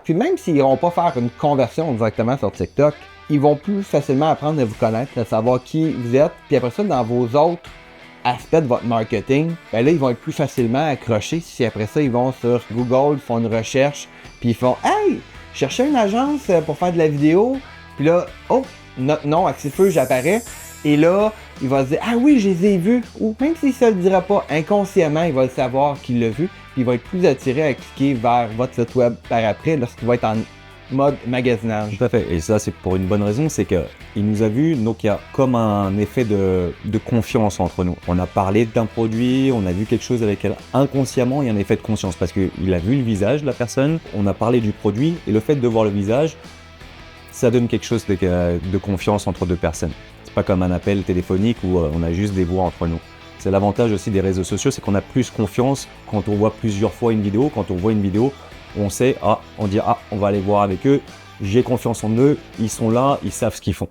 Puis même s'ils n'iront pas faire une conversion directement sur TikTok, ils vont plus facilement apprendre à vous connaître, à savoir qui vous êtes. Puis après ça, dans vos autres aspects de votre marketing, ben là, ils vont être plus facilement accrochés si après ça, ils vont sur Google, font une recherche, puis ils font « Hey, cherchez une agence pour faire de la vidéo. » Puis là, oh, notre nom, Axifeu, j'apparais. Et là, il va se dire « Ah oui, je les ai vus. » Ou même s'il ne se le dira pas, inconsciemment, il va le savoir qu'il l'a vu. Puis il va être plus attiré à cliquer vers votre site web par après lorsqu'il va être en mode magasinage. Tout à fait. Et ça, c'est pour une bonne raison, c'est qu'il nous a vus, donc il y a comme un effet de confiance entre nous. On a parlé d'un produit, on a vu quelque chose avec elle. Inconsciemment, il y a un effet de conscience parce qu'il a vu le visage de la personne, on a parlé du produit et le fait de voir le visage, ça donne quelque chose de confiance entre deux personnes. C'est pas comme un appel téléphonique où on a juste des voix entre nous. C'est l'avantage aussi des réseaux sociaux, c'est qu'on a plus confiance quand on voit plusieurs fois une vidéo. Quand on voit une vidéo, on sait, on dit, on va aller voir avec eux, j'ai confiance en eux, ils sont là, ils savent ce qu'ils font.